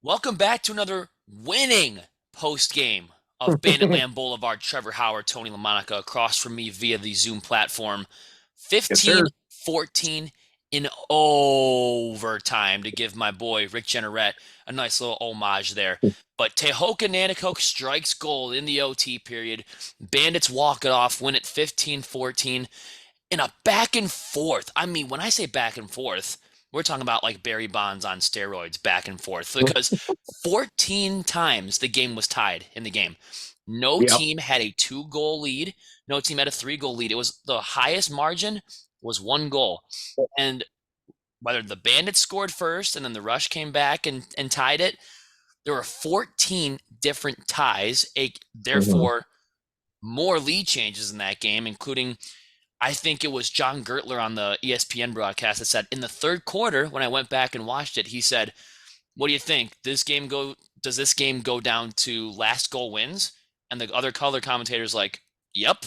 Welcome back to another winning post game of Banditland Boulevard. Trevor Howard, Tony LaMonica across from me via the Zoom platform. Yes, 15 sir. 14 in overtime to give my boy Rick Jenneret a nice little homage there. But Tehoka Nanticoke strikes gold in the OT period. Bandits walk it off, win it 15-14 in a back and forth. I mean, when I say back and forth, we're talking about like Barry Bonds on steroids back and forth because 14 times the game was tied in the game. No Yep. team had a 2 goal lead. No team had a 3 goal lead. It was the highest margin was 1 goal. And whether the Bandits scored first and then the Rush came back and tied it, there were 14 different ties, Mhm. therefore more lead changes in that game, including I think it was John Gertler on the ESPN broadcast that said in the third quarter, when I went back and watched it, he said, "What do you think? Does this game go down to last goal wins?" And the other color commentators like, "Yep,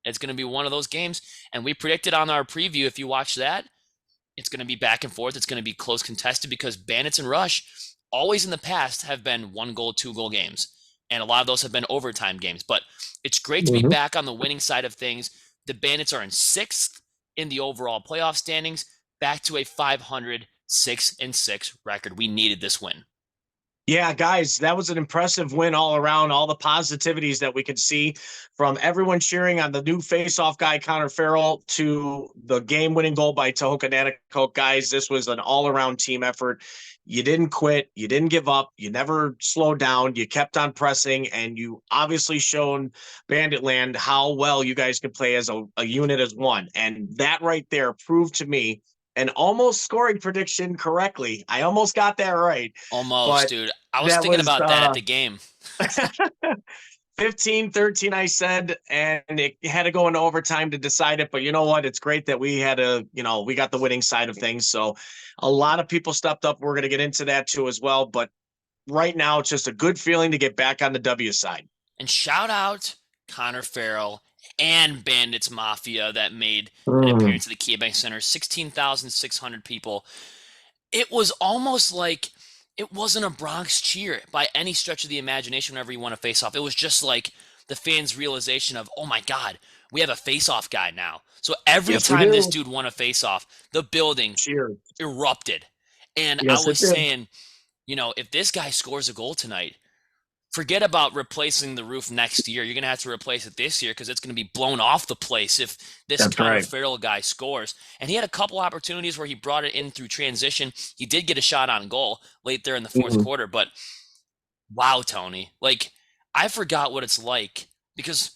it's going to be one of those games." And we predicted on our preview, if you watch that, it's going to be back and forth. It's going to be close contested because Bandits and Rush always in the past have been 1 goal, 2 goal games. And a lot of those have been overtime games. But it's great to be Mhm. back on the winning side of things. The Bandits are in sixth in the overall playoff standings, back to a 500 6-6 record. We needed this win. Yeah, guys, that was an impressive win all around. All the positivities that we could see from everyone cheering on the new face-off guy, Connor Farrell, to the game-winning goal by Tehoka Nanticoke. Guys, this was an all-around team effort. You didn't quit. You didn't give up. You never slowed down. You kept on pressing, and you obviously shown Banditland how well you guys could play as a unit as one. And that right there proved to me an almost scoring prediction correctly. I almost got that right, Almost, but dude. I was that thinking was about that at the game. 15-13, I said, and it had to go into overtime to decide it. But you know what? It's great that we had we got the winning side of things. So a lot of people stepped up. We're going to get into that too as well. But right now, it's just a good feeling to get back on the W side. And shout out Connor Farrell and Bandits Mafia that made an Mm. appearance at the Kia Bank Center. 16,600 people. It was almost like it wasn't a Bronx cheer by any stretch of the imagination whenever you won a face off. It was just like the fans' realization of, oh my God, we have a face off guy now. So every Yes, we time this do. dude won a face off, the building Cheers. erupted. And I Yes, was it did. saying, if this guy scores a goal tonight, forget about replacing the roof next year. You're going to have to replace it this year because it's going to be blown off the place if this That's Connor right. Farrell guy scores. And he had a couple opportunities where he brought it in through transition. He did get a shot on goal late there in the fourth Mhm. quarter, but wow, Tony. Like, I forgot what it's like because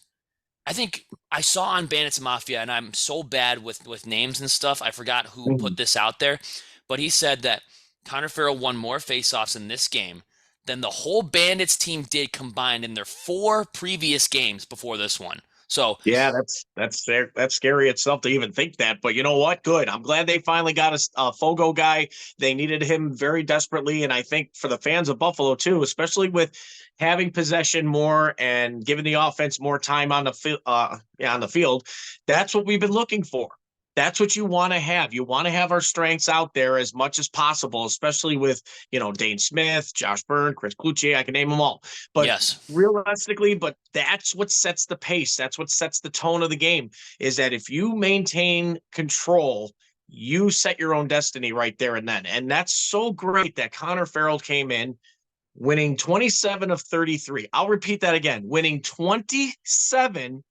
I think I saw on Bandits Mafia, and I'm so bad with names and stuff, I forgot who put Mhm. this out there, but he said that Connor Farrell won more faceoffs in this game than the whole Bandits team did combined in their 4 previous games before this one. So, Yeah, that's scary itself to even think that. But you know what? Good. I'm glad they finally got a Fogo guy. They needed him very desperately, and I think for the fans of Buffalo too, especially with having possession more and giving the offense more time on the on the field, that's what we've been looking for. That's what you want to have. You want to have our strengths out there as much as possible, especially with Dane Smith, Josh Byrne, Chris Cloutier. I can name them all. But yes. realistically, but that's what sets the pace. That's what sets the tone of the game is that if you maintain control, you set your own destiny right there and then. And that's so great that Connor Farrell came in winning 27 of 33. I'll repeat that again, winning 27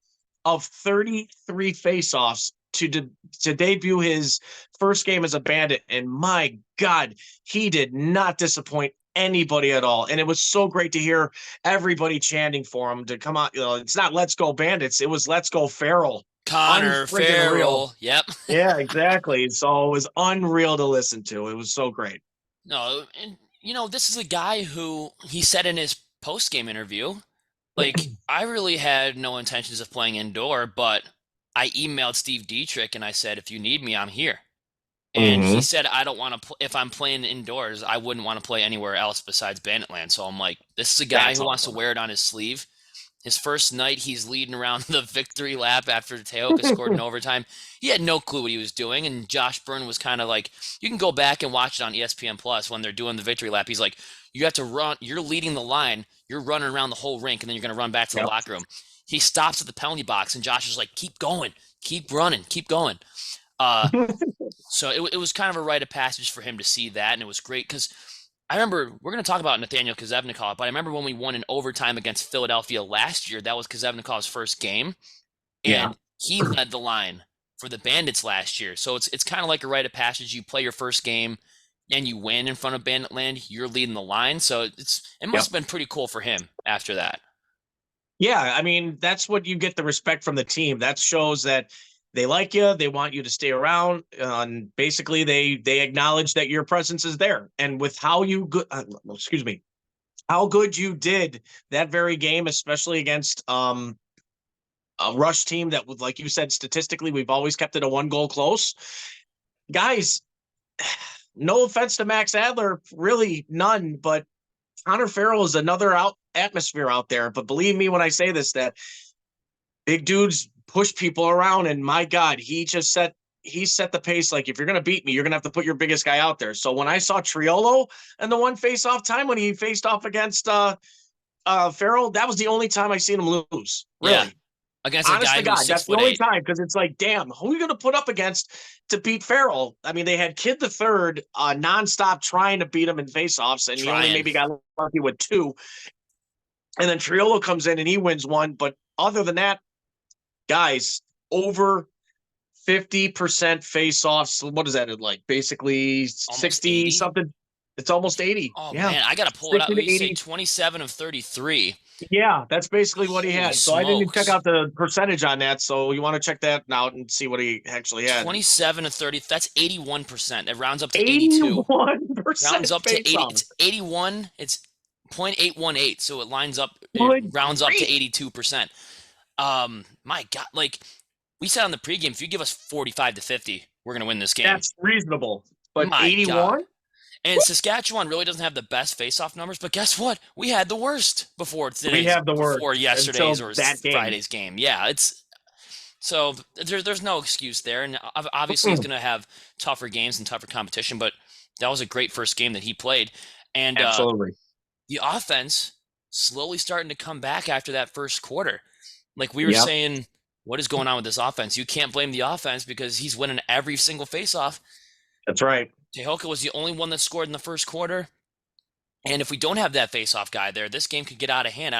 of 33 faceoffs to debut his first game as a Bandit. And my God, he did not disappoint anybody at all. And it was so great to hear everybody chanting for him to come out. It's not "Let's Go Bandits," it was "Let's Go Farrell." Connor Unfriggin' real. Farrell. Yep. Yeah, exactly. So it was unreal to listen to. It was so great. No, and this is a guy who he said in his post-game interview, like, I really had no intentions of playing indoor, but I emailed Steve Dietrich and I said, if you need me, I'm here. And he Mm-hmm. said, I don't want to, if I'm playing indoors, I wouldn't want to play anywhere else besides Banditland. So I'm like, this is a guy That's who wants to awesome. wear it on his sleeve. His first night, he's leading around the victory lap after Tehoka scored in overtime. He had no clue what he was doing, and Josh Byrne was kind of like, you can go back and watch it on ESPN Plus when they're doing the victory lap. He's like, you have to run. You're leading the line. You're running around the whole rink, and then you're going to run back to the Yep. locker room. He stops at the penalty box, and Josh is like, keep going, keep running, keep going. Uh, so it was kind of a rite of passage for him to see that, and it was great because I remember we're going to talk about Nathaniel Kozevnikov, but I remember when we won in overtime against Philadelphia last year, that was Kozevnikov's first game, Yeah. and he led the line for the Bandits last year. So it's kind of like a rite of passage. You play your first game and you win in front of Banditland, you're leading the line. So it must Yep. have been pretty cool for him after that. Yeah, I mean, that's what you get the respect from the team. That shows that they like you, they want you to stay around, and basically they acknowledge that your presence is there. And with how you good, excuse me, how good you did that very game, especially against a Rush team that would, like you said, statistically, we've always kept it a 1 goal close. Guys, no offense to Max Adler, really none, but Connor Farrell is another atmosphere out there. But believe me when I say this, that big dudes push people around, and my God, he set the pace. Like, if you're gonna beat me, you're gonna have to put your biggest guy out there. So when I saw Triolo and the one face-off time when he faced off against Farrell, that was the only time I seen him lose. Really. Yeah, against a Honest guy to who's God, six that's the foot only eight. time, because it's like, damn, who are you going to put up against to beat Farrell? I mean, they had Kid the Third nonstop trying to beat him in faceoffs, and he only Trying. maybe got lucky with 2. And then Triolo comes in and he wins 1. But other than that, guys, over 50% face-offs. What is that? Like basically Almost 60 80. something. It's almost 80. Oh Yeah. man, I gotta pull it out. 60 to You say 80. 27 of 33. Yeah, that's basically what he Holy had. So I didn't even check smokes. out the percentage on that. So you want to check that out and see what he actually had. 27 to 30. That's 81%. It rounds up to 82. Rounds 81% up to face 80. off. It's 81. It's 0.818. So it lines up. It Good rounds up to grief. 82%. My God, like we said on the pregame, if you give us 45 to 50, we're gonna win this game. That's reasonable. But My God. 81? And Saskatchewan really doesn't have the best face-off numbers, but guess what? We had the worst We have the word before yesterday's until or that game. Friday's game. Yeah, it's so there's no excuse there, and obviously he's going to have tougher games and tougher competition. But that was a great first game that he played, and Absolutely. the offense slowly starting to come back after that first quarter. Like we were Yep. saying, what is going on with this offense? You can't blame the offense because he's winning every single faceoff. That's right. Tehoka was the only one that scored in the first quarter. And if we don't have that face-off guy there, this game could get out of hand.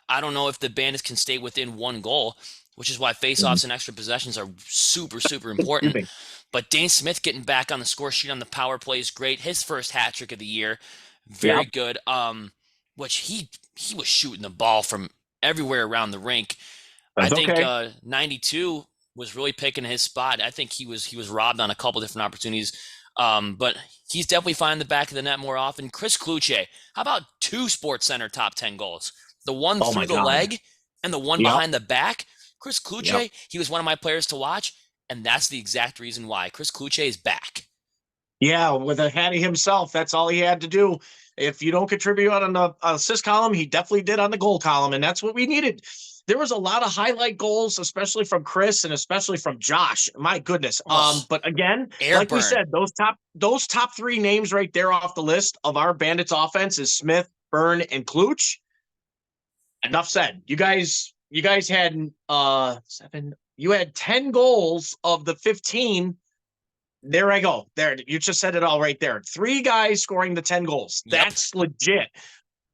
I don't know if the Bandits can stay within 1 goal, which is why face-offs and extra possessions are super, super Excuse important. me. But Dane Smith getting back on the score sheet on the power play is great. His first hat trick of the year, very Yep. good. Which he was shooting the ball from everywhere around the rink. I That's think okay. 92 was really picking his spot. I think he was robbed on a couple different opportunities. But he's definitely finding the back of the net more often. Chris Kluche, how about 2 Sports Center top 10 goals? The one Oh through my the God. leg and the one Yep. behind the back. Chris Kluche, Yep. he was one of my players to watch, and that's the exact reason why. Chris Kluche is back. Yeah, with a Hattie himself, that's all he had to do. If you don't contribute on the assist column, he definitely did on the goal column, and that's what we needed. There was a lot of highlight goals, especially from Chris and especially from Josh. My goodness. Oh, But again, like we airburn. said, those top 3 names right there off the list of our Bandits offense is Smith, Byrne, and Kluch. Enough said. You guys had 7. You had 10 goals of the 15. There I go. There, you just said it all right there. 3 guys scoring the 10 goals. Yep. That's legit.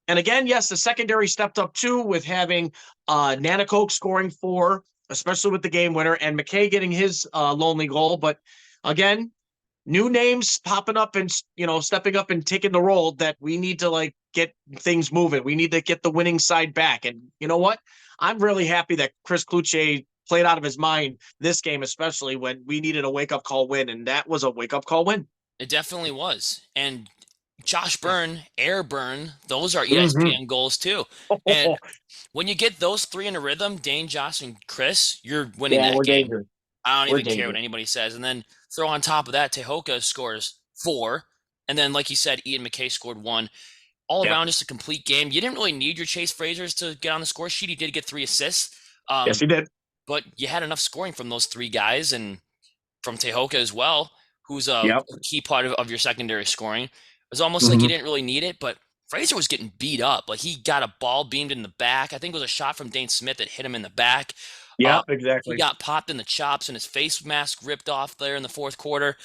And again, yes, the secondary stepped up too with having Nanticoke scoring 4, especially with the game winner, and McKay getting his lonely goal. But again, new names popping up and stepping up and taking the role that we need to like get things moving. We need to get the winning side back. And you know what? I'm really happy that Chris Kluche played out of his mind this game, especially when we needed a wake-up call win, and that was a wake-up call win. It definitely was. And Josh Byrne, airburn, those are Mm-hmm. ESPN goals too. And when you get those 3 in a rhythm, Dane, Josh, and Chris, you're winning Yeah, that we're game. dangerous. I don't We're even care what dangerous. anybody says. And then throw on top of that, Tehoka scores 4. And then, like you said, Ian McKay scored 1. all Yep. around just a complete game. You didn't really need your Chase Frazier's to get on the score sheet. He did get 3 assists. Yes, he did. But you had enough scoring from those three guys and from Tehoka as well, who's a Yep. key part of your secondary scoring. It was almost like you Hmm. didn't really need it, but Frazier was getting beat up. Like he got a ball beamed in the back. I think it was a shot from Dane Smith that hit him in the back. Uh, Yep, he exactly. got popped in the chops and his face mask ripped off there in the fourth quarter.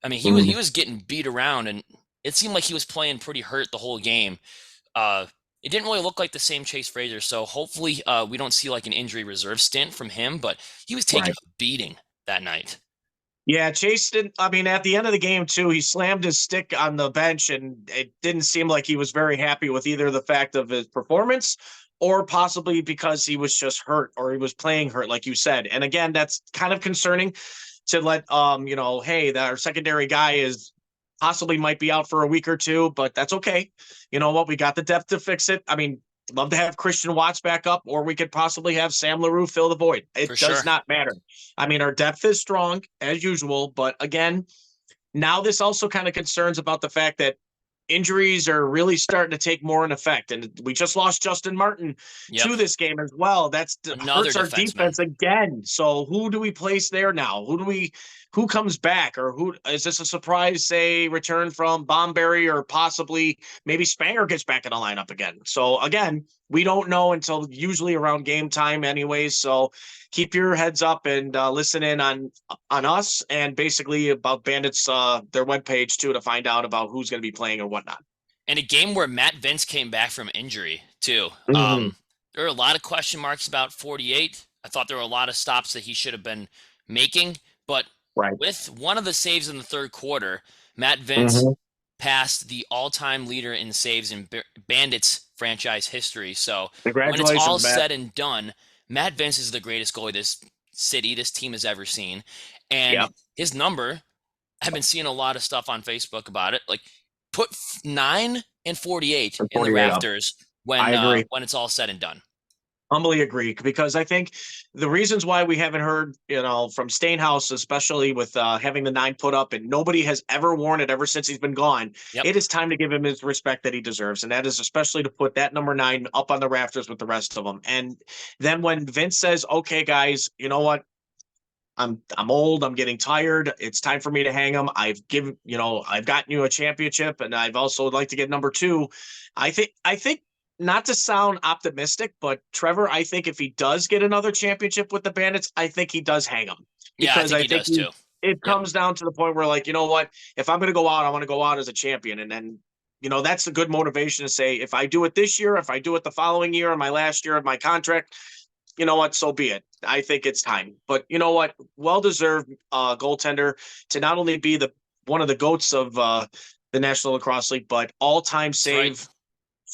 I mean, he Mhm. was getting beat around, and it seemed like he was playing pretty hurt the whole game. Uh, it didn't really look like the same Chase Frazier, so hopefully we don't see like an injury reserve stint from him. But he was taking Right. a beating that night. Yeah, Chase didn't. I mean, at the end of the game, too, he slammed his stick on the bench, and it didn't seem like he was very happy with either the fact of his performance or possibly because he was just hurt or he was playing hurt, like you said. And again, that's kind of concerning to let hey, that our secondary guy is possibly might be out for a week or two, but that's okay. You know what? We got the depth to fix it. I mean, love to have Christian Watts back up, or we could possibly have Sam LaRue fill the void. For It sure. does not matter. I mean, our depth is strong as usual, but again, now this also kind of concerns about the fact that injuries are really starting to take more in effect. And we just lost Justin Martin Yep. to this game as well. That's Another hurts our defenseman. defense again. So who do we place there now? Who comes back, or who is this a surprise, say, return from Bomberry, or possibly maybe Spanger gets back in the lineup again? So again, we don't know until usually around game time anyways. So keep your heads up and listen in on us and basically about Bandits their webpage too to find out about who's going to be playing or whatnot. And a game where Matt Vince came back from injury, too. Mm-hmm. There were a lot of question marks about 48. I thought there were a lot of stops that he should have been making. But Right. with one of the saves in the third quarter, Matt Vince Mm-hmm. passed the all-time leader in saves in Bandits franchise history. So when it's all Congratulations, Matt. said and done, Matt Vince is the greatest goalie this team has ever seen. And Yep. his number, I've been seeing a lot of stuff on Facebook about it. Like, put 9 and 48 And in the 48 up. rafters I agree. when it's all said and done. Humbly agree, because I think the reasons why we haven't heard, from Stainhouse, especially with having the 9 put up, and nobody has ever worn it ever since he's been gone. Yep. It is time to give him his respect that he deserves, and that is especially to put that number 9 up on the rafters with the rest of them. And then when Vince says, "Okay, guys, you know what? I'm old. I'm getting tired. It's time for me to hang him. I've gotten you a championship, and I've also like to get number 2." I think not to sound optimistic, but Trevor, I think if he does get another championship with the Bandits, I think he does hang him, Yeah, I because think I he think does too. it Yep. comes down to the point where, like, you know what, if I'm going to go out, I want to go out as a champion. And then, that's a good motivation to say, if I do it this year, if I do it the following year, or my last year of my contract, you know what, so be it. I think it's time. But you know what, well-deserved goaltender to not only be the one of the goats of the National Lacrosse League, but all-time That's right. save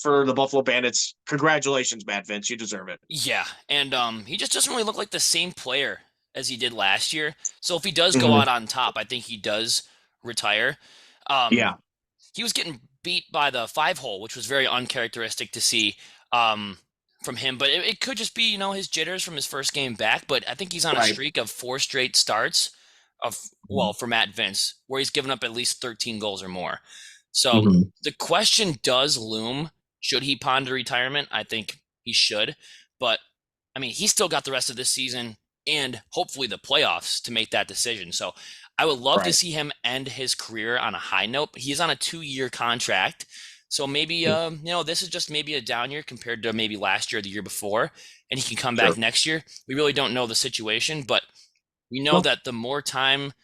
for the Buffalo Bandits. Congratulations, Matt Vince. You deserve it. Yeah, and he just doesn't really look like the same player as he did last year. So if he does go Mhm. out on top, I think he does retire. Um, Yeah, he was getting beat by the 5-hole, which was very uncharacteristic to see um, from him. But it could just be, his jitters from his first game back. But I think he's on a right. streak of 4 straight starts for Matt Vince, where he's given up at least 13 goals or more. So Mhm. the question does loom: should he ponder retirement? I think he should. But I mean, he's still got the rest of this season and hopefully the playoffs to make that decision. So I would love to Right. see him end his career on a high note. He's on a 2-year contract. So maybe, this is just maybe a down year compared to maybe last year or the year before, and he can come back Sure. next year. We really don't know the situation, but we know Well, that the more time,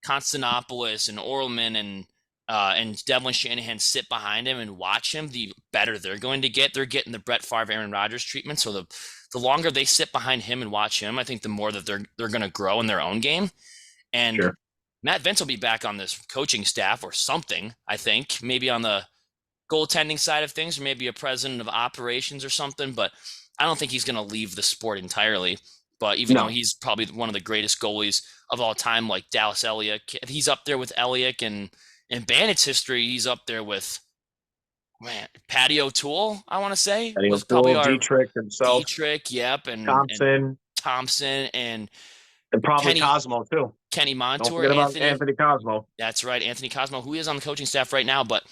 Constantopoulos and Orelman and Devlin Shanahan sit behind him and watch him, the better they're going to get. They're getting the Brett Favre, Aaron Rodgers treatment. So the longer they sit behind him and watch him, I think the more that they're going to grow in their own game. And sure. Matt Vince will be back on this coaching staff or something. I think maybe on the goaltending side of things, or maybe a president of operations or something. But I don't think he's going to leave the sport entirely. But even though No. he's probably one of the greatest goalies of all time, like Dallas Elliott, he's up there with Elliott, and in Bandits history, he's up there with Patty O'Toole. I want to say Eddie was probably O'Toole, our Dietrich himself, Dietrich, yep, and Thompson, Thompson and and probably Kenny Cosmo too. Kenny Don't Montour, forget about Anthony. Anthony Cosmo. That's right, Anthony Cosmo, who is on the coaching staff right now. But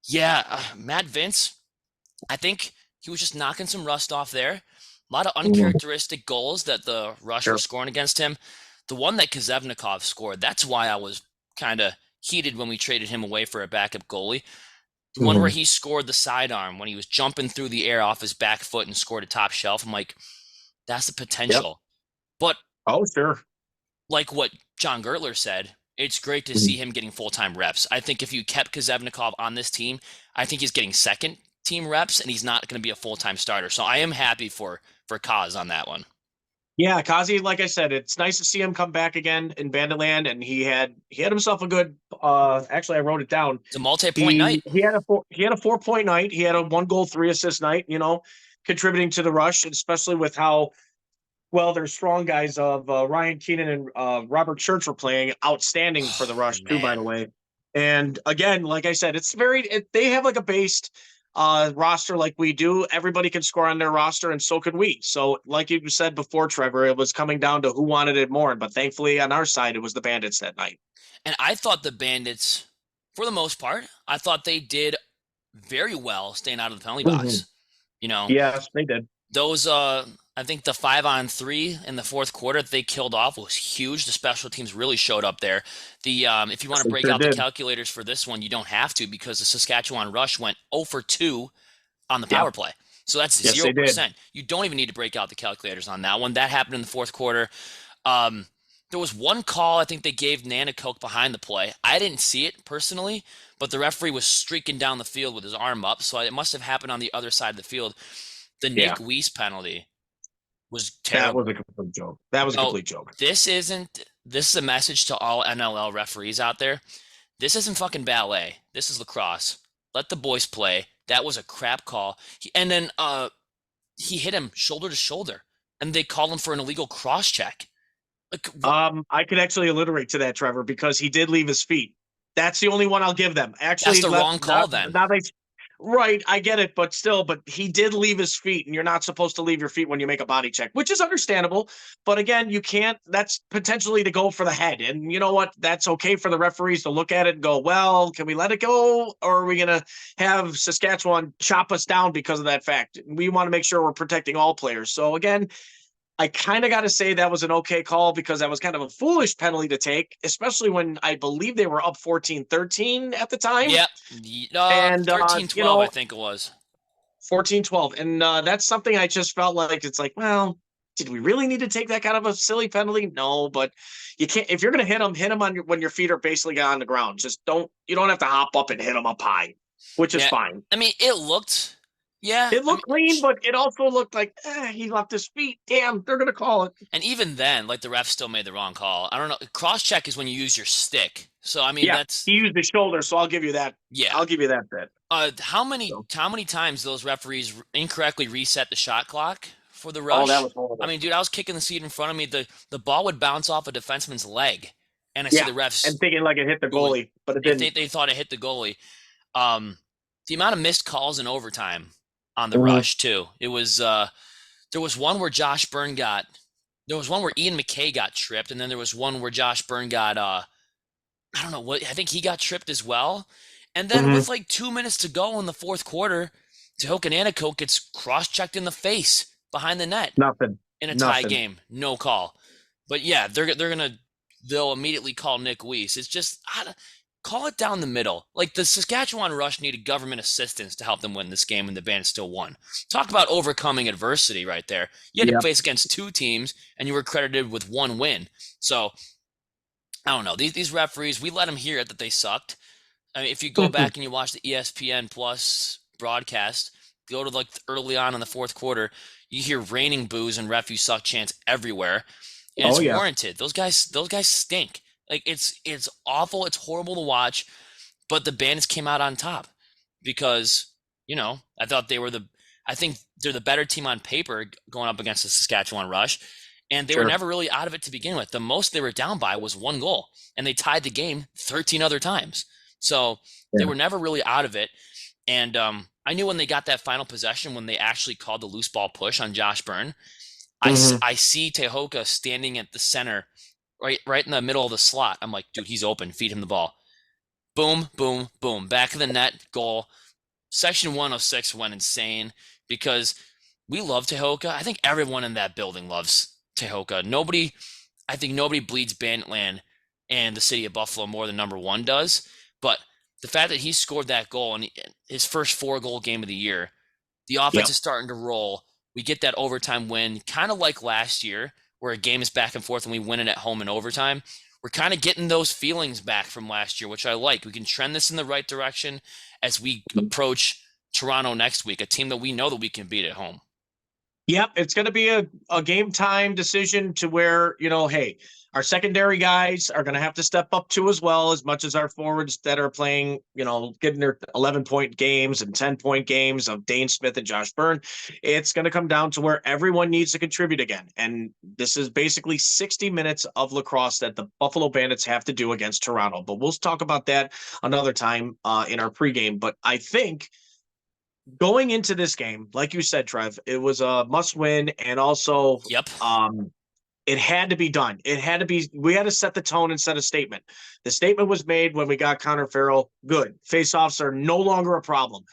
Yeah, Matt Vince, I think he was just knocking some rust off there. A lot of Mhm. uncharacteristic goals that the Rush were Sure. scoring against him. The one that Kazevnikov scored, that's why I was kind of heated when we traded him away for a backup goalie. The one where Mhm. he scored the sidearm when he was jumping through the air off his back foot and scored a top shelf. I'm like, that's the Yep. potential. But Oh, sure. like what John Gertler said, it's great to see Mhm. him getting full-time reps. I think if you kept Kazevnikov on this team, I think he's getting second team reps and he's not going to be a full-time starter. So I am happy for Kaz on that one. Yeah, Kazi, like I said, it's nice to see him come back again in Banditland, and he had himself a good. Actually, I wrote it down. It's a multi-point He night. he had a 4 point night. He had a 1 goal, 3 assist night. Contributing to the Rush, especially with how well their strong guys of Ryan Keenan and Robert Church were playing outstanding for the Oh Rush too. By the man. way, and again, like I said, they have like a based roster like we do. Everybody can score on their roster, and so can we. So, like you said before, Trevor, it was coming down to who wanted it more. But thankfully, on our side, it was the Bandits that night. And I thought the Bandits, for the most part, I thought they did very well staying out of the penalty Mhm. box. You know, Yes, they did. those I think the 5-on-3 in the fourth quarter that they killed off was huge. The special teams really showed up there. The if you want Yes, to they break sure out the did. calculators for this one, you don't have to because the Saskatchewan Rush went 0 for 2 on the Yep. power play. So that's Yes, they did. 0%. You don't even need to break out the calculators on that one. That happened in the fourth quarter. Um, there was one call I think they gave Nanticoke behind the play. I didn't see it personally, but the referee was streaking down the field with his arm up, so it must have happened on the other side of the field. The Yeah, Nick Weiss penalty was that was terrible. a complete joke. That was a No, complete joke. this is a message to all NLL referees out there. This isn't fucking ballet. This is lacrosse. Let the boys play. That was a crap call. And then he hit him shoulder to shoulder, and they called him for an illegal cross check. Like I could actually alliterate to that, Trevor, because he did leave his feet. That's the only one I'll give them. that's Actually, the let wrong call not then. now they right, I get it, but still, but he did leave his feet, and you're not supposed to leave your feet when you make a body check, which is understandable. But again, you can't. That's potentially to go for the head, and you know what? That's okay for the referees to look at it and go, well, can we let it go, or are we gonna have Saskatchewan chop us down because of that fact? We want to make sure we're protecting all players. So again, I kind of got to say that was an okay call because that was kind of a foolish penalty to take, especially when I believe they were up 14-13 at the time. Yep. And, 13-12, I think it was. 14-12. And that's something I just felt like it's like, well, did we really need to take that kind of a silly penalty? No, but you can't, if you're going to hit them on when your feet are basically on the ground. You don't have to hop up and hit them up high, which is Yeah. fine. I mean, it looked, yeah. It I mean, looked clean, but it also looked like he left his feet. Damn, they're going to call it. and even then, like the ref still made the wrong call. I don't know. Cross check is when you use your stick. So I mean, Yeah, that's he used his shoulder, so I'll give you that. yeah. I'll give you that bit. So, How many times those referees incorrectly reset the shot clock for the oh, that Rush? was I horrible. mean, dude, I was kicking the seat in front of me. The ball would bounce off a defenseman's leg, and I see Yeah, the refs and thinking like it hit the doing. goalie, but it didn't. They thought it hit the goalie. Um, the amount of missed calls in overtime on the Mhm. Rush too. It was there was one where Josh Byrne got. There was one where Ian McKay got tripped, and then there was one where Josh Byrne got I don't know what I think he got tripped as well. And then Mhm. with like 2 minutes to go in the fourth quarter, Tehoka Nanticoke gets cross-checked in the face behind the net Nothing. in a tie Nothing. game. No call. But yeah, they'll immediately call Nick Weiss. It's just call it down the middle. Like the Saskatchewan Rush needed government assistance to help them win this game, and the band still won. Talk about overcoming adversity right there. You had to Yeah. face against two teams, and you were credited with one win. So I don't know. These referees, we let them hear it that they sucked. I mean, if you go back and you watch the ESPN Plus broadcast, go to like early on in the fourth quarter, you hear raining boos and ref you suck chants everywhere, and Oh it's yeah. warranted. Those guys stink. Like it's awful. It's horrible to watch. But the Bandits came out on top because I thought they were I think they're the better team on paper going up against the Saskatchewan Rush, and they were Sure. never really out of it to begin with. The most they were down by was one goal, and they tied the game 13 other times. So they Yeah. were never really out of it. And I knew when they got that final possession, when they actually called the loose ball push on Josh Byrne, Mhm. I see Tehoka standing at the center, right in the middle of the slot. I'm like, dude, he's open. Feed him the ball. Boom, boom, boom. Back of the net goal. Section 106 went insane because we love Tehoka. I think everyone in that building loves Tehoka. I think nobody bleeds Banditland and the city of Buffalo more than number one does. But the fact that he scored that goal in his first 4-goal game of the year, the offense Yep. is starting to roll. We get that overtime win, kind of like last year, where a game is back and forth and we win it at home in overtime. We're kind of getting those feelings back from last year, which I like. We can trend this in the right direction as we approach Toronto next week, a team that we know that we can beat at home. Yep, it's going to be a game time decision to where, hey, our secondary guys are going to have to step up too as well, as much as our forwards that are playing, getting their 11-point games and 10-point games of Dane Smith and Josh Byrne. It's going to come down to where everyone needs to contribute again. And this is basically 60 minutes of lacrosse that the Buffalo Bandits have to do against Toronto. But we'll talk about that another time in our pregame. But I think going into this game, like you said, Trev, it was a must win. And also, Yep. it had to be done. We had to set the tone and set a statement. The statement was made when we got Connor Farrell. Good. Faceoffs are no longer a problem.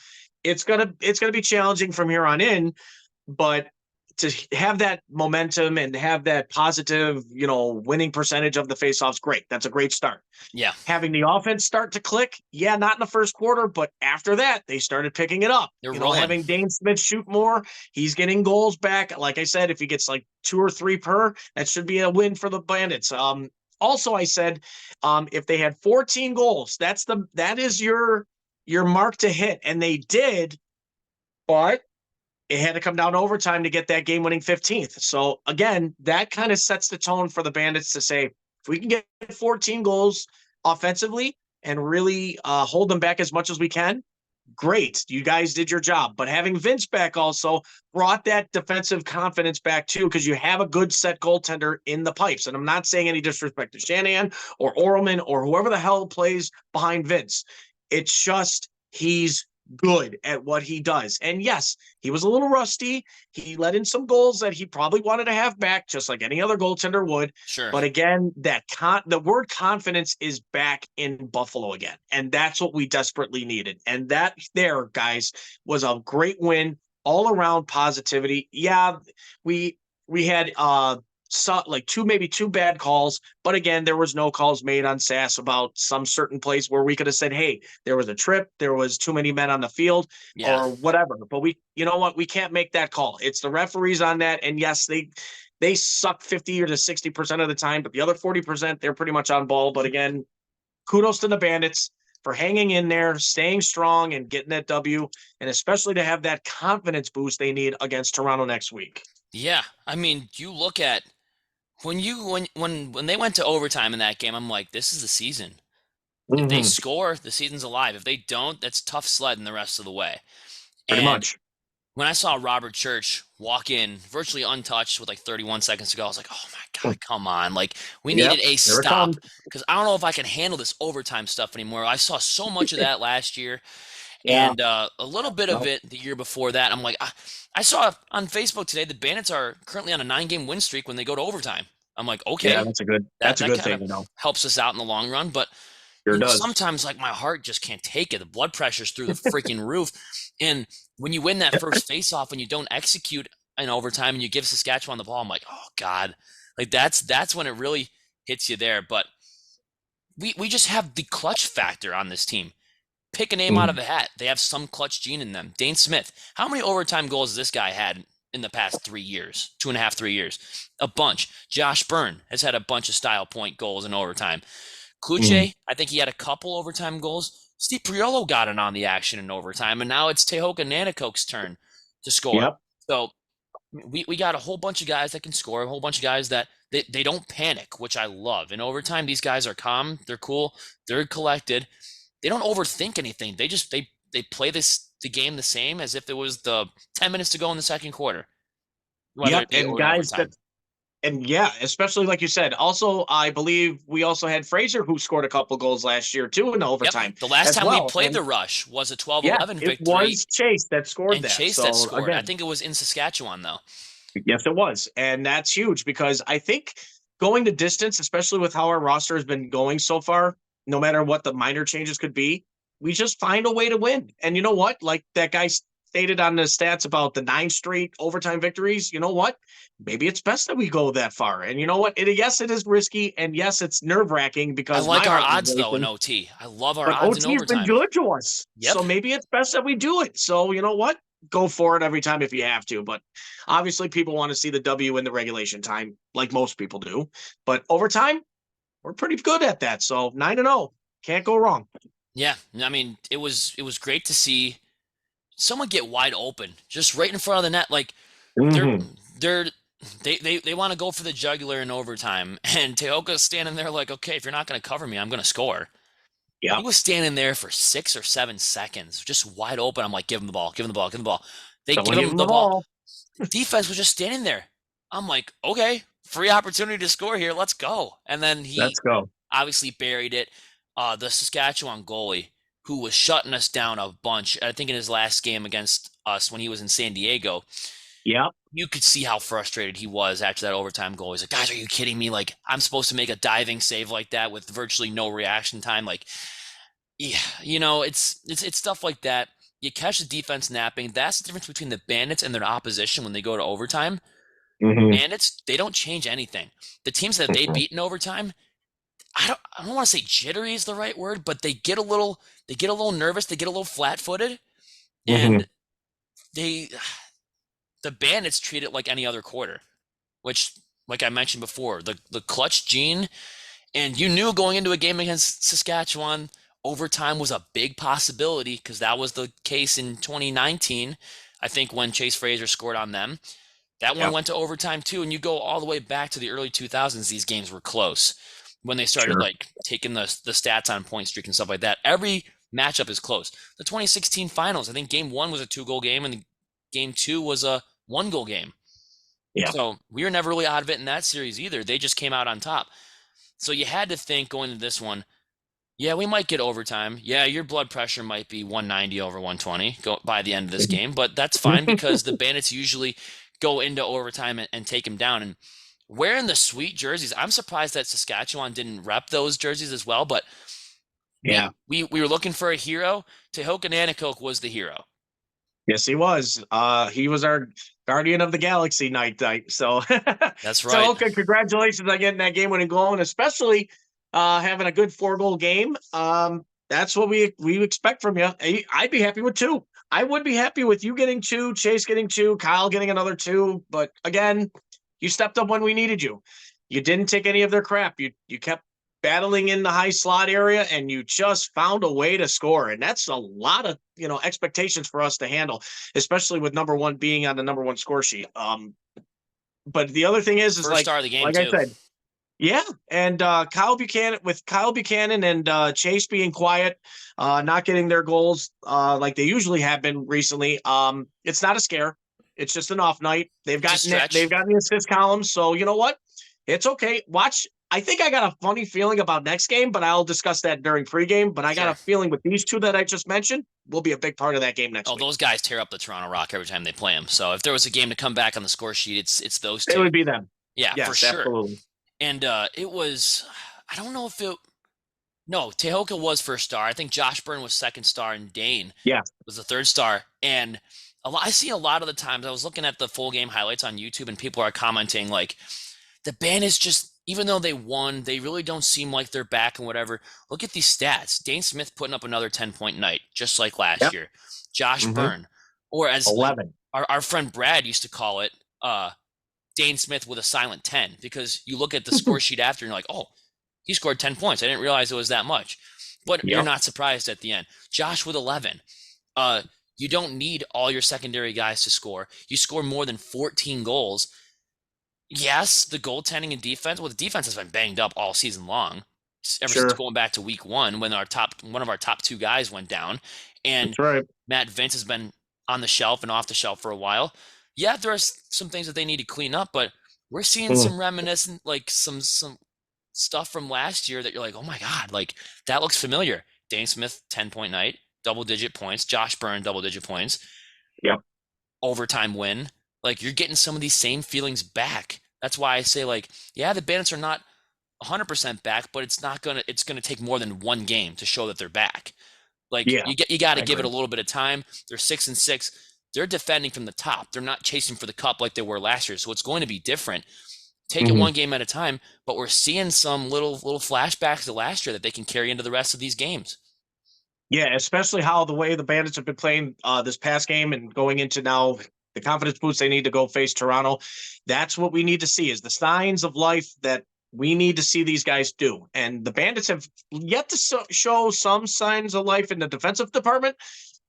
It's gonna be challenging from here on in, but to have that momentum and have that positive, winning percentage of the faceoffs, great. That's a great start. Yeah. Having the offense start to click, yeah, not in the first quarter, but after that, they started picking it up. They're rolling. Having Dane Smith shoot more, he's getting goals back. Like I said, if he gets like 2 or 3 per, that should be a win for the Bandits. Also, I said, if they had 14 goals, that is your mark to hit, and they did, but it had to come down to overtime to get that game-winning 15th. So, again, that kind of sets the tone for the Bandits to say, if we can get 14 goals offensively and really hold them back as much as we can, great. You guys did your job. But having Vince back also brought that defensive confidence back, too, because you have a good set goaltender in the pipes. And I'm not saying any disrespect to Shanahan or Orelman or whoever the hell plays behind Vince. It's just he's good at what he does. And yes, he was a little rusty. He let in some goals that he probably wanted to have back, just like any other goaltender would. Sure. But again, the word confidence is back in Buffalo again. And that's what we desperately needed. And that there, guys, was a great win, all around positivity. Yeah, we had like maybe two bad calls, but again, there was no calls made on Sass about some certain place where we could have said, hey, there was a trip, there was too many men on the field, or whatever. But you know what? We can't make that call. It's the referees on that. And yes, they suck 50 or to 60% of the time, but the other 40%, they're pretty much on ball. But again, kudos to the Bandits for hanging in there, staying strong, and getting that W, and especially to have that confidence boost they need against Toronto next week. Yeah, I mean, you look at when they went to overtime in that game, I'm like, this is the season. If they score, the season's alive. If they don't, that's tough sledding the rest of the way. Pretty much. When I saw Robert Church walk in virtually untouched with like 31 seconds to go, I was like, oh my God, come on. Like, we needed a stop because I don't know if I can handle this overtime stuff anymore. I saw so much of that last year. Yeah. And a little bit of it the year before that. I'm like, I saw on Facebook today the Bandits are currently on a 9-game win streak when they go to overtime. I'm like, okay, yeah, that's a good thing. Helps us out in the long run. But sometimes, like, my heart just can't take it. The blood pressure's through the freaking roof. And when you win that first faceoff and you don't execute in overtime and you give Saskatchewan the ball, I'm like, oh God, like that's when it really hits you there. But we just have the clutch factor on this team. Pick a name out of a hat. They have some clutch gene in them. Dane Smith. How many overtime goals has this guy had in the past 3 years? 2.5, 3 years. A bunch. Josh Byrne has had a bunch of style point goals in overtime. Kluche, I think he had a couple overtime goals. Steve Priolo got it on the action in overtime, and now it's Tehoka Nanticoke's turn to score. Yep. So we got a whole bunch of guys that can score, a whole bunch of guys that they don't panic, which I love. In overtime, these guys are calm. They're cool. They're collected. They don't overthink anything. They just they play the game the same as if it was the 10 minutes to go in the second quarter. Yep, and guys especially like you said. Also, I believe we also had Fraser who scored a couple goals last year too in overtime. Yep. The last time we played the Rush was a 12-11 victory. It was Chase that scored that. Chase that scored. Again, I think it was in Saskatchewan though. Yes, it was, and that's huge because I think going the distance, especially with how our roster has been going so far, no matter what the minor changes could be, we just find a way to win. And you know what? Like that guy stated on the stats about the 9 straight overtime victories, you know what? Maybe it's best that we go that far. And you know what? Yes, it is risky. And yes, it's nerve wracking I because my like our heart was odds though in racing. OT. I love our But odds in OT has been overtime. good to us. Yep. So maybe it's best that we do it. So you know what? Go for it every time if you have to. But obviously, people want to see the W in the regulation time, like most people do. But overtime, we're pretty good at that. So 9-0. Can't go wrong. Yeah. I mean, it was great to see someone get wide open just right in front of the net. Like they're Mm-hmm. they're they want to go for the jugular in overtime, and Tehoka's standing there like, okay, if you're not going to cover me, I'm going to score. He Yeah. was standing there for 6 or 7 seconds, just wide open. I'm like, give him the ball, give him the ball, give him the ball. They Someone give give him him the the ball. ball. Defense was just standing there. I'm like, okay, free opportunity to score here. Let's go. And then he Let's go. obviously buried it. The Saskatchewan goalie, who was shutting us down a bunch, I think in his last game against us when he was in San Diego, Yeah. you could see how frustrated he was after that overtime goal. He's like, guys, are you kidding me? Like, I'm supposed to make a diving save like that with virtually no reaction time. Like, yeah, it's stuff like that. You catch the defense napping. That's the difference between the Bandits and their opposition when they go to overtime. Mm-hmm. Bandits, they don't change anything. The teams that they beat in overtime, I don't want to say jittery is the right word, but they get a little nervous, they get a little flat-footed, Mm-hmm. and they the Bandits treat it like any other quarter, which, like I mentioned before, the clutch gene, and you knew going into a game against Saskatchewan, overtime was a big possibility because that was the case in 2019, I think, when Chase Fraser scored on them. That one Yeah. went to overtime too, and you go all the way back to the early 2000s, these games were close when they started Sure. like taking the stats on point streak and stuff like that. Every matchup is close. The 2016 finals, I think game 1 was a 2-goal game and game 2 was a 1-goal game. Yeah. So we were never really out of it in that series either. They just came out on top. So you had to think going into this one, yeah, we might get overtime. Yeah, your blood pressure might be 190 over 120 by the end of this game, but that's fine because the Bandits usually go into overtime and take him down. And wearing the sweet jerseys, I'm surprised that Saskatchewan didn't rep those jerseys as well. But Yeah. we were looking for a hero. Tehoka Nanticoke was the hero. Yes, he was. He was our guardian of the galaxy night. So, That's right. Tehoka, congratulations on getting that game-winning goal, and especially having a good 4-goal game. That's what we expect from you. I'd be happy with 2. I would be happy with you getting 2, Chase getting 2, Kyle getting another 2. But again, you stepped up when we needed you. You didn't take any of their crap. You kept battling in the high slot area, and you just found a way to score. And that's a lot of expectations for us to handle, especially with number 1 being on the number 1 score sheet. But the other thing is First star of the game like too. I said, yeah. And Kyle Buchanan and Chase being quiet, not getting their goals like they usually have been recently. It's not a scare. It's just an off night. They've got the assist columns. So you know what? It's okay. Watch. I think I got a funny feeling about next game, but I'll discuss that during pregame. But I got a feeling with these 2 that I just mentioned will be a big part of that game next week. Those guys tear up the Toronto Rock every time they play them. So if there was a game to come back on the score sheet, it's those 2. It would be them. Yeah, yes, for sure. Absolutely. And it was, I don't know if it, no, Tehoka was first star. I think Josh Byrne was second star, and Dane was the third star. And I see a lot of the times, I was looking at the full game highlights on YouTube, and people are commenting like, the Bandits just, even though they won, they really don't seem like they're back and whatever. Look at these stats. Dane Smith putting up another 10-point night, just like last year. Josh Byrne, or as 11. Our friend Brad used to call it, Dane Smith with a silent 10, because you look at the score sheet after and you're like, oh, he scored 10 points. I didn't realize it was that much. But you're not surprised at the end. Josh with 11. You don't need all your secondary guys to score. You score more than 14 goals. Yes, the goaltending and defense. Well, the defense has been banged up all season long, ever since going back to week 1 when one of our top 2 guys went down, and Matt Vince has been on the shelf and off the shelf for a while. Yeah, there are some things that they need to clean up, but we're seeing some reminiscent, like some stuff from last year that you're like, oh my God, like that looks familiar. Dane Smith, 10-point night, double-digit points. Josh Byrne, double-digit points. Yep. Overtime win. Like you're getting some of these same feelings back. That's why I say, like, yeah, the Bandits are not 100% back, but it's gonna take more than one game to show that they're back. Like Yeah, you got to I give it a agree. little bit of time. They're 6-6. They're defending from the top. They're not chasing for the cup like they were last year. So it's going to be different. Take it Mhm. one game at a time, but we're seeing some little flashbacks to last year that they can carry into the rest of these games. Yeah, especially how the way the Bandits have been playing this past game and going into now the confidence boost they need to go face Toronto. That's what we need to see is the signs of life that we need to see these guys do. And the Bandits have yet to show some signs of life in the defensive department.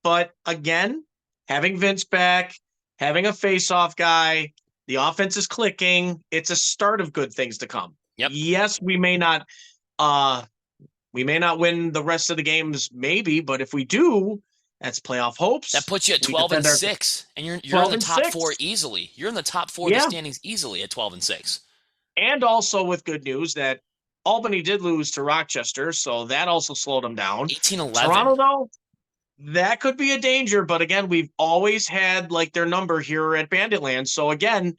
But again, having Vince back, having a face-off guy, the offense is clicking. It's a start of good things to come. Yep. Yes, uh we may not win the rest of the games, maybe, but if we do, that's playoff That hopes. puts you at We 12 and defend our 6 and you're in 12 the and top 4 6. easily. You're in the top 4 of the Yeah. standings easily at 12 and 6. And also with good news that Albany did lose to Rochester, so that also slowed them down. 18-11. Toronto, though, that could be a danger, but again, we've always had like their number here at Banditland. So again,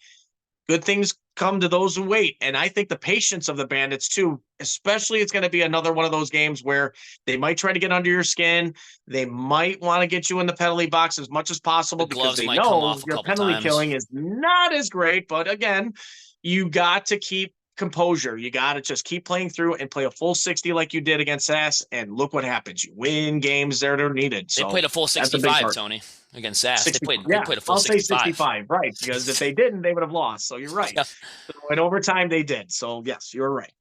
good things come to those who wait. And I think the patience of the Bandits, too, especially it's going to be another one of those games where they might try to get under your skin. They might want to get you in the penalty box as much as The possible because gloves they might come know off a your couple penalty times. killing is not as great. But again, you got to keep composure. You got to just keep playing through and play a full 60 like you did against Sass. And look what happens. You win games that are needed. They So played a full that's a big 65, part. Tony, against Sass. 60, They yeah, played a full I'll say 65. 65, right? Because if they didn't, they would have lost. So you're right. Yeah. So in overtime, they did. So yes, you're right.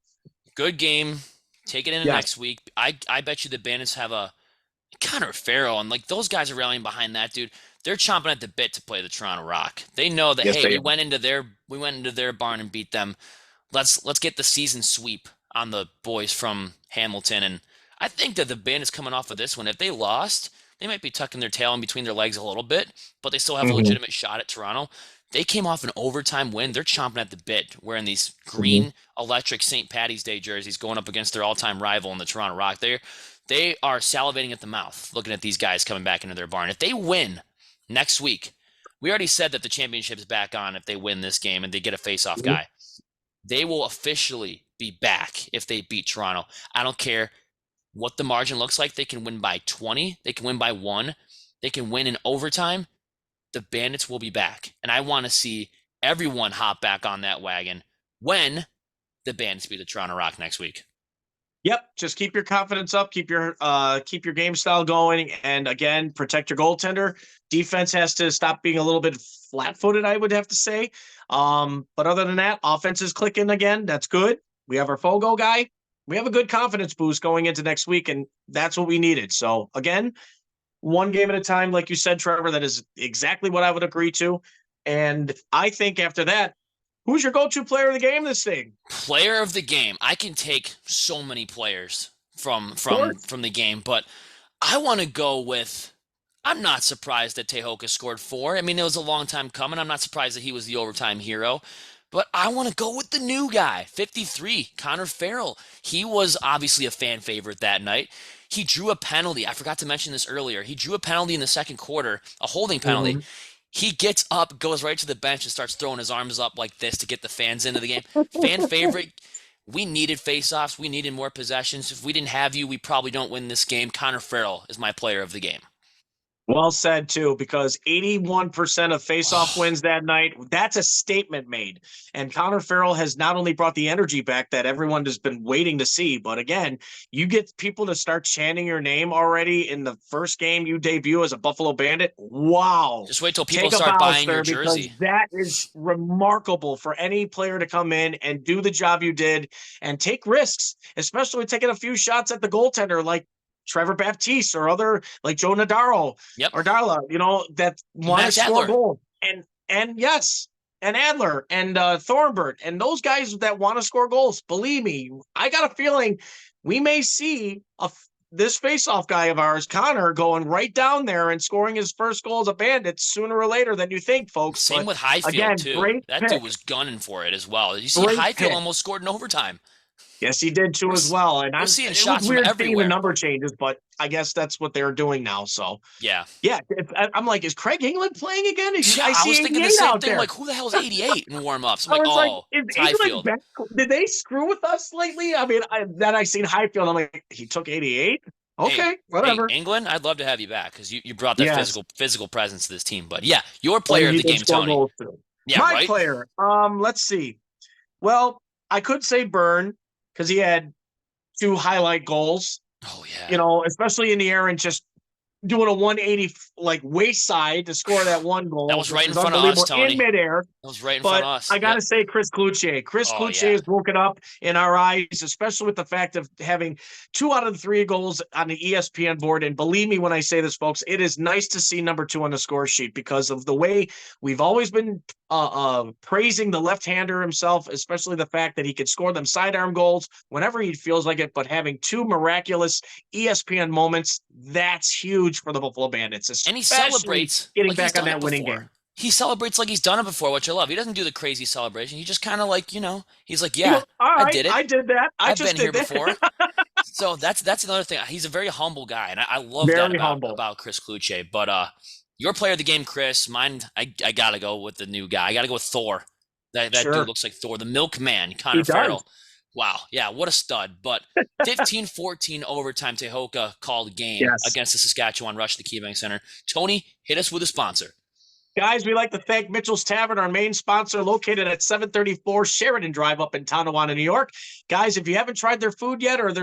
Good game. Take it into Yes. next week. I bet you the Bandits have a Connor Farrell and like those guys are rallying behind that dude. They're chomping at the bit to play the Toronto Rock. They know that Yes, hey, they are. we went into their barn and beat them. Let's get the season sweep on the boys from Hamilton. And I think that the Bandits coming off of this one, if they lost, they might be tucking their tail in between their legs a little bit, but they still have a Mm-hmm. legitimate shot at Toronto. They came off an overtime win. They're chomping at the bit, wearing these Mm-hmm. green electric St. Patty's Day jerseys, going up against their all-time rival in the Toronto Rock. They are salivating at the mouth looking at these guys coming back into their barn. If they win next week, we already said that the championship's back on if they win this game and they get a face-off Mm-hmm. guy. They will officially be back if they beat Toronto. I don't care what the margin looks like. They can win by 20. They can win by 1. They can win in overtime. The Bandits will be back. And I want to see everyone hop back on that wagon when the Bandits beat the Toronto Rock next week. Yep. Just keep your confidence up. Keep your game style going, and again, protect your goaltender. Defense has to stop being a little bit flat-footed, I would have to say. But other than that, offense is clicking again. That's good. We have our Fogo guy. We have a good confidence boost going into next week, and that's what we needed. So again, one game at a time, like you said, Trevor. That is exactly what I would agree to. And I think after that, who's your go-to player of the game this thing? Player of the game. I can take so many players from Of course. the game, but I want to go with I'm not surprised that Tehoka scored 4. I mean, it was a long time coming. I'm not surprised that he was the overtime hero. But I want to go with the new guy, 53, Connor Farrell. He was obviously a fan favorite that night. He drew a penalty. I forgot to mention this earlier. He drew a penalty in the second quarter, a holding penalty. Mhm. He gets up, goes right to the bench, and starts throwing his arms up like this to get the fans into the game. Fan favorite. We needed faceoffs. We needed more possessions. If we didn't have you, we probably don't win this game. Connor Farrell is my player of the game. Well said, too, because 81% of faceoff wins that night. That's a statement made. And Connor Farrell has not only brought the energy back that everyone has been waiting to see, but again, you get people to start chanting your name already in the first game you debut as a Buffalo Bandit. Wow. Just wait till people Take a start bow, buying your sir, because jersey. that is remarkable for any player to come in and do the job you did and take risks, especially taking a few shots at the goaltender like Trevor Baptiste or other like Joe Nadaro Yep. or Darla, that want to Max score Adler. goals. And yes, and Adler and Thornbert and those guys that want to score goals. Believe me, I got a feeling we may see this faceoff guy of ours, Connor, going right down there and scoring his first goal as a Bandit sooner or later than you think, folks. Same But with Highfield, again, too. great That dude pick. was gunning for it as well. Did you see Great Highfield pick. almost scored in overtime? Yes, he did too We're as well. And we're seeing it was shots from weird seeing the everywhere. number changes, but I guess that's what they're doing now. So Yeah. yeah, I'm like, is Craig England playing again? Yeah, I I see was thinking the 88 same out thing. there. Like, who the hell is 88 in warm-ups? I'm I like, was like, oh, is it's England Highfield. back? Did they screw with us lately? I mean, then I seen Highfield. I'm like, he took 88. Hey, Okay, hey, whatever. England, I'd love to have you back because you brought that Yes, physical presence to this team. But yeah, your and player of he the did game, score Tony. goals too. Yeah, My right? player. Let's see. Well, I could say Byrne because he had two highlight goals. Oh yeah. You know, especially in the air and just doing a 180 like waist side to score that one That goal, was which right in was front of us, unbelievable in Tony. midair. That was right in front But of us. I got Yep. to say, Chris Cloutier. Chris Oh Cloutier yeah. has woken up in our eyes, especially with the fact of having 2 out of the 3 goals on the ESPN board. And believe me when I say this, folks, it is nice to see number 2 on the score sheet because of the way we've always been praising the left-hander himself, especially the fact that he could score them sidearm goals whenever he feels like it. But having 2 miraculous ESPN moments, that's huge for the Buffalo Bandits, And he especially celebrates getting like he's back on done it that winning before. game. He celebrates like he's done it before, which I love. He doesn't do the crazy celebration. He just kind of like, he's like, He yeah, goes, all I right, did it. I did that. I I've just been here did that. before. So that's another thing. He's a very humble guy, and I love that Very humble. about Chris Cloutier. But your player of the game, Chris. Mine, I gotta go with the new guy. I gotta go with Thor. That dude Sure. looks like Thor, the Milkman, He Connor does. Farrell. Wow, yeah, what a stud. But 15-14 overtime, Tehoka called game Yes. against the Saskatchewan Rush, the KeyBank Center. Tony, hit us with a sponsor. Guys, we'd like to thank Mitchell's Tavern, our main sponsor, located at 734 Sheridan Drive up in Tonawanda, New York. Guys, if you haven't tried their food yet or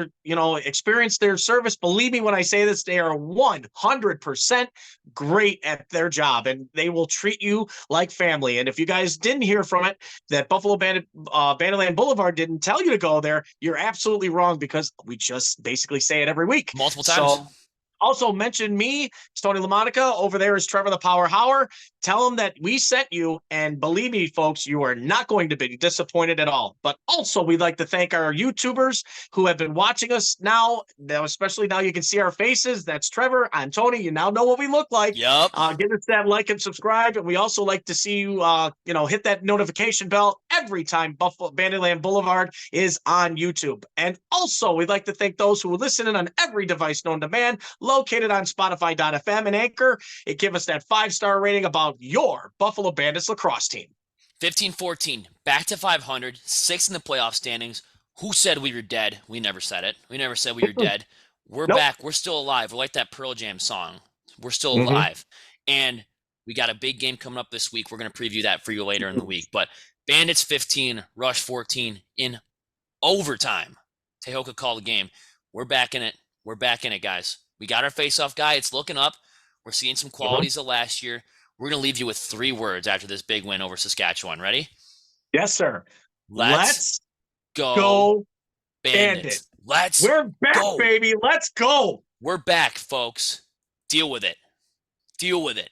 experienced their service, believe me when I say this, they are 100% great at their job and they will treat you like family. And if you guys didn't hear from it, that Buffalo Banditland Boulevard didn't tell you to go there, you're absolutely wrong because we just basically say it every week. Multiple times. So also mention me, Tony LaMonica. Over there is Trevor the Power Hauer. Tell him that we sent you, and believe me, folks, you are not going to be disappointed at all. But also, we'd like to thank our YouTubers who have been watching us now, especially now you can see our faces. That's Trevor. I'm Tony. You now know what we look like. Yep. Give us that like and subscribe. And we also like to see you, hit that notification bell every time Buffalo Banditland Boulevard is on YouTube. And also, we'd like to thank those who are listening on every device known to man, located on Spotify.fm and Anchor. It give us that 5-star rating about your Buffalo Bandits lacrosse team. 15-14, back to 500, 6 in the playoff standings. Who said we were dead? We never said it. We never said we were dead. We're back. We're still alive. We're like that Pearl Jam song. We're still alive. And we got a big game coming up this week. We're going to preview that for you later in the week. But Bandits 15, Rush 14 in overtime. Tehoka called the game. We're back in it. We're back in it, guys. We got our face-off guy. It's looking up. We're seeing some qualities of last year. We're going to leave you with 3 words after this big win over Saskatchewan. Ready? Yes, sir. Let's go Bandits. Let's We're back, go. baby. Let's go. We're back, folks. Deal with it. Deal with it.